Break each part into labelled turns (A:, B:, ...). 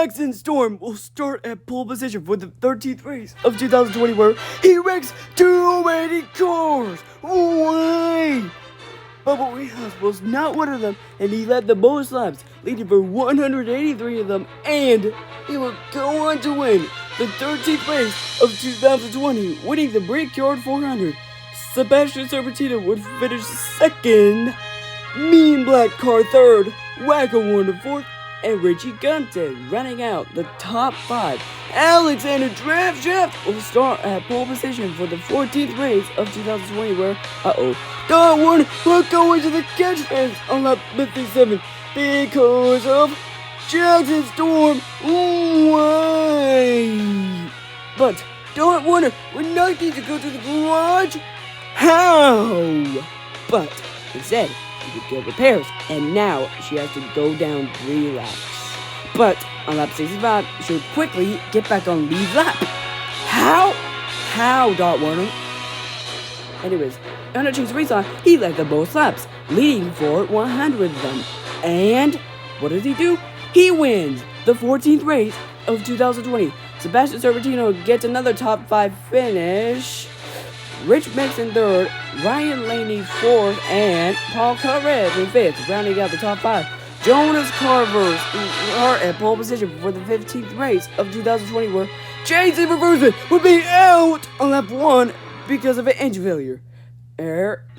A: Jackson Storm will start at pole position for the 13th race of 2020, where he wrecks 280 cars. Why? Bubba Rehas was not one of them, and he led the most laps, leading for 183 of them, and he will go on to win the 13th race of 2020, winning the Brickyard 400. Sebastian Serpentino would finish second, Mean Black Car third, Wacko Warner fourth, and Richie Gunton running out the top 5. Alexander Draft Shaft will start at pole position for the 14th race of 2020, where, Don Warner will go into the catch fence on lap 57 because of Jackson Storm. Why? But Don Warner would not need to go to the garage. How? But instead, she could get repairs, and now she has to go down 3 laps. But on lap 65, she would quickly get back on lead lap. How? Dot Warner? Anyways, under Chase race on, he led the most laps, leading for 100 of them. And what does he do? He wins the 14th race of 2020. Sebastian Serpentino gets another top 5 finish. Rich Mixon third, Ryan Laney fourth, and Paul Carrez in fifth, rounding out the top 5. Jonas Carver are at pole position for the 15th race of 2020, where Jason Reversement would be out on lap 1 because of an engine failure.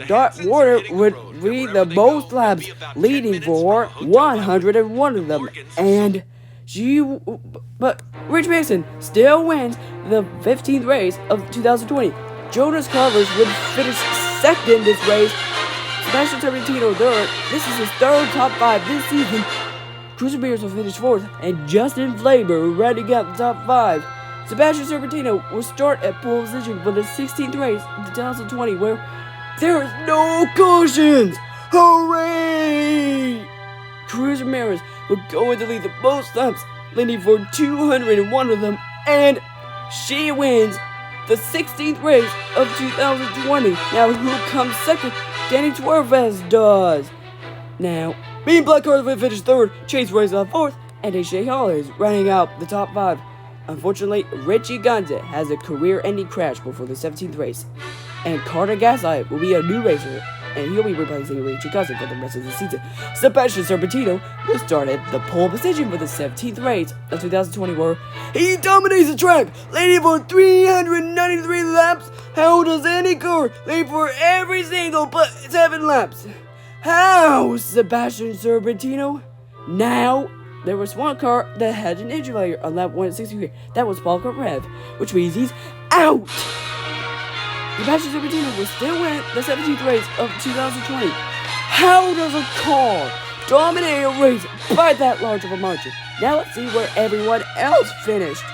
A: Dot Warner would lead the most laps, leading for 101 of them, but Rich Mason still wins the 15th race of 2020. Jonas Carvers would finish second this race. Sebastian Serpentino third. This is his third top 5 this season. Cruiser Beers will finish fourth, and Justin Flavor rounding out the top 5. Sebastian Serpentino will start at pole position for the 16th race of 2020, where there is no cautions. Hooray! Cruz Ramirez will go in to lead the most laps, leading for 201 of them, and she wins the 16th race of 2020. Now, who comes second? Danny Twervez does. Now, Mean Black Car will finish third, Chase Race on fourth, and AJ Hall is running out the top 5. Unfortunately, Richie Gunton has a career-ending crash before the 17th race, and Carter Gaslight will be a new racer, and he'll be replacing Richie Gunton for the rest of the season. Sebastian Serpentino will start at the pole position for the 17th race of 2020, where he dominates the track, leading for 393 laps. How does any car lead for every single but 7 laps? How, Sebastian Serpentino? Now, there was one car that had an engine failure on lap 163. That was Paul Carrev, which means he's out. Sebastian Serpentino will still win the 17th race of 2020. How does a car dominate a race by that large of a margin? Now let's see where everyone else finished.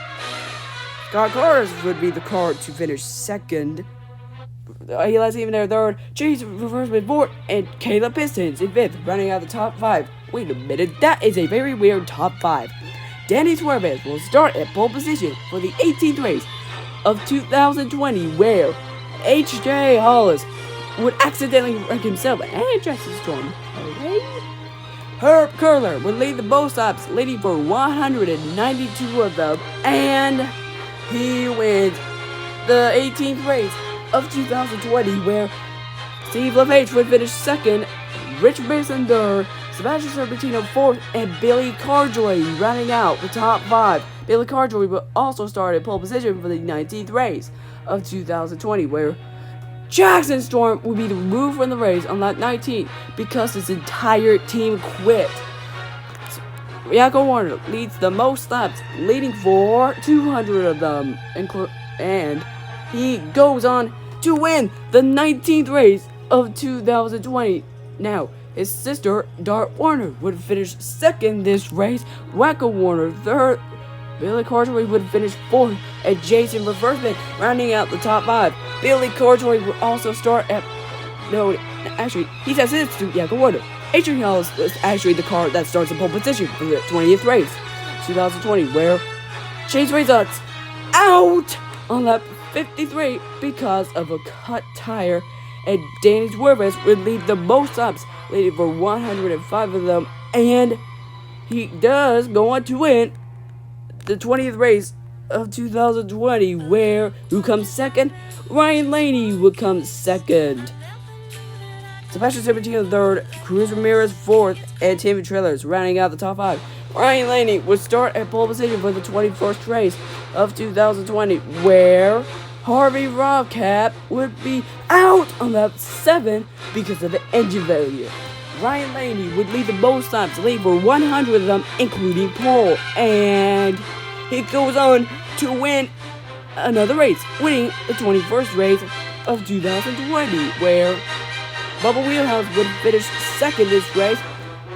A: Scott Cars would be the car to finish second. Eli's even there third. Chase Reversement fourth, and Caleb Pistons in fifth, running out the top 5. Wait a minute, that is a very weird top 5. Danny Suarez will start at pole position for the 18th race of 2020, where H.J. Hollis would accidentally wreck himself and Jackson Storm. Okay. Herb Curler would lead the most laps, leading for 192 of them, and he wins the 18th race of 2020, where Steve LePage would finish second, Rich Mason third, Sebastian Serpentino fourth, and Billy Carjoy rounding out the top 5. Billy Carjoy will also start at pole position for the 19th race of 2020, where Jackson Storm will be removed from the race on lap 19 because his entire team quit. Wacko Warner leads the most laps, leading for 200 of them, and he goes on to win the 19th race of 2020. Now, his sister, Dart Warner, would finish second this race, Wacko Warner third, Billy Carjoy would finish fourth, and Jason Reversement rounding out the top 5. Billy Carjoy would also start at... No, actually, he's assisted to Wacko Warner. Adrian Hollis is actually the car that starts in pole position for the 20th race, 2020, where Chase Razott's out on lap 53 because of a cut tire, and Danny Suarez would lead the most laps, leading for 105 of them, and he does go on to win the 20th race of 2020, where who comes second? Ryan Laney would come second. Sebastian Sabatino third, Cruz Ramirez fourth, and Timmy Trailers rounding out the top 5. Ryan Laney would start at pole position for the 21st race of 2020, where Harvey Robcap would be out on lap 7 because of the engine failure. Ryan Laney would lead the most times, lead for 100 of them, including pole, and he goes on to win another race, winning the 21st race of 2020, where Bubba Wheelhouse would finish second this race,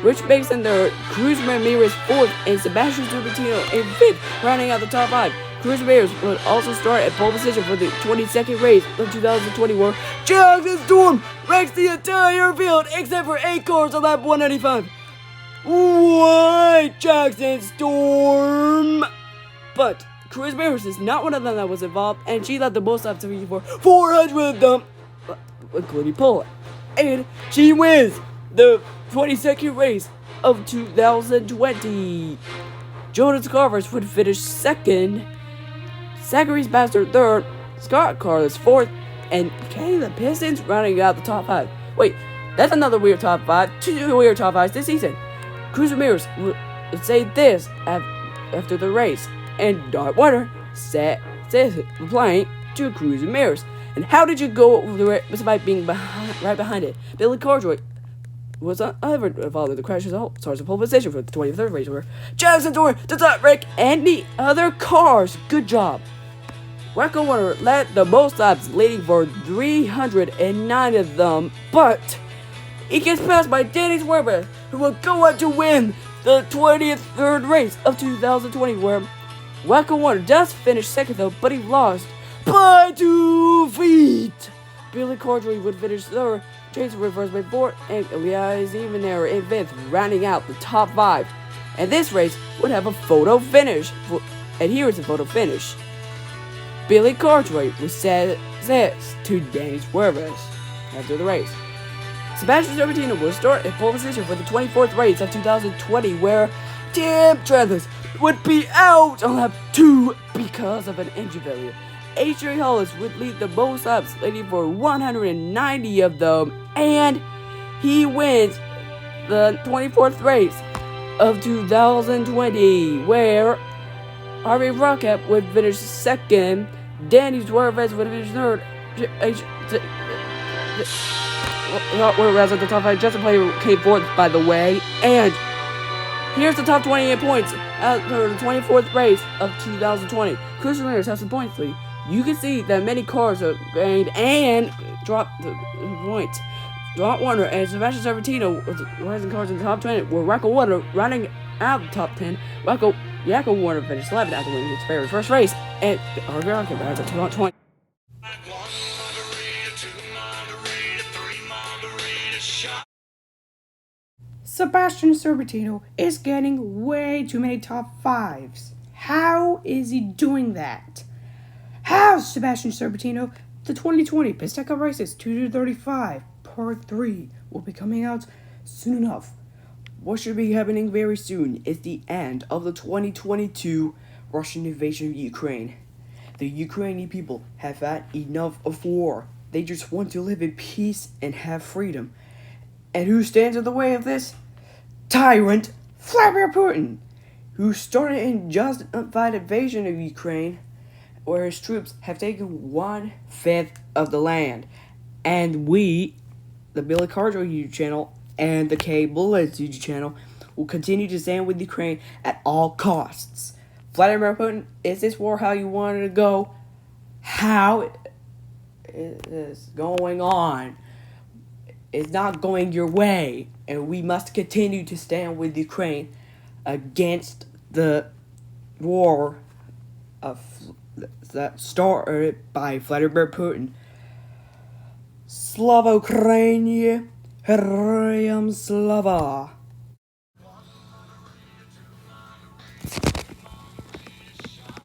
A: Rich Mason third, Cruz Ramirez fourth, and Sebastian Sabatino in fifth, rounding out the top 5. Cruz Ramirez would also start at pole position for the 22nd race of 2020, where Jackson Storm wrecks the entire field except for 8 cars on lap 195. Why, Jackson Storm? But Cruz Ramirez is not one of them that was involved, and she led the most laps for 400 of them, including pole. And she wins the 22nd race of 2020. Jonas Carvers would finish second, Zachary Baxter third, Scott Carlos fourth, and Caleb Pistons rounding out the top 5. Wait, that's another weird top 5. 2 weird top 5s this season. Cruz Ramirez would say this after the race, and Dart Warner says replying to Cruz Ramirez. And how did you go over it despite being right behind it? Billy Cordroy was ever involved in the crash result, starts a pole position for the 23rd race, where Jackson Dorn does not wreck any other cars. Good job. Wacko Warner led the most laps, leading for 309 of them, but he gets passed by Danny Swerve, who will go on to win the 23rd race of 2020, where Wacko Warner does finish second though, but he lost by 2 feet. Billy Cordroy would finish third, Jason Rivers by 4th, and Elias Evenera in 5th, rounding out the top 5. And this race would have a photo finish. And here is the photo finish. Billy Cordroy was says to Danny Swerves after the race. Sebastian Sabatino will start at pole position for the 24th race of 2020, where Tim Travis would be out on lap 2 because of an engine failure. H.J. Hollis would lead the most laps, leading for 190 of them, and he wins the 24th race of 2020, where Harvey Rockap would finish second, Danny Suarez would finish third, whereas at the top 5, Justin Player came fourth, by the way, and here's the top 28 points after the 24th race of 2020. Cruz Ramirez has the points lead. You can see that many cars have gained and dropped the points. Dot Warner and Sebastian Sabatino with the rising cars in the top 20, where Wacko Warner running out of the top 10. Yakko Warner finished 11th after winning his very first race, and Harvey Rockap has a 220.
B: Sebastian Sabatino is getting way too many top 5s. How is he doing that? How, Sebastian Sabatino? The 2020 Piston Cup Races 2-35 Part 3 will be coming out soon enough.
A: What should be happening very soon is the end of the 2022 Russian invasion of Ukraine. The Ukrainian people have had enough of war. They just want to live in peace and have freedom. And who stands in the way of this? Tyrant Vladimir Putin, who started an unjustified invasion of Ukraine, where his troops have taken 1/5 of the land. And we, the Billy Cardro YouTube channel and the K Bullets YouTube channel, will continue to stand with Ukraine at all costs. Vladimir Putin, is this war how you wanted to go? How it is going on? It's not going your way, and we must continue to stand with Ukraine against the war that started by Vladimir Putin. Slava Ukraini, Heroyam Slava.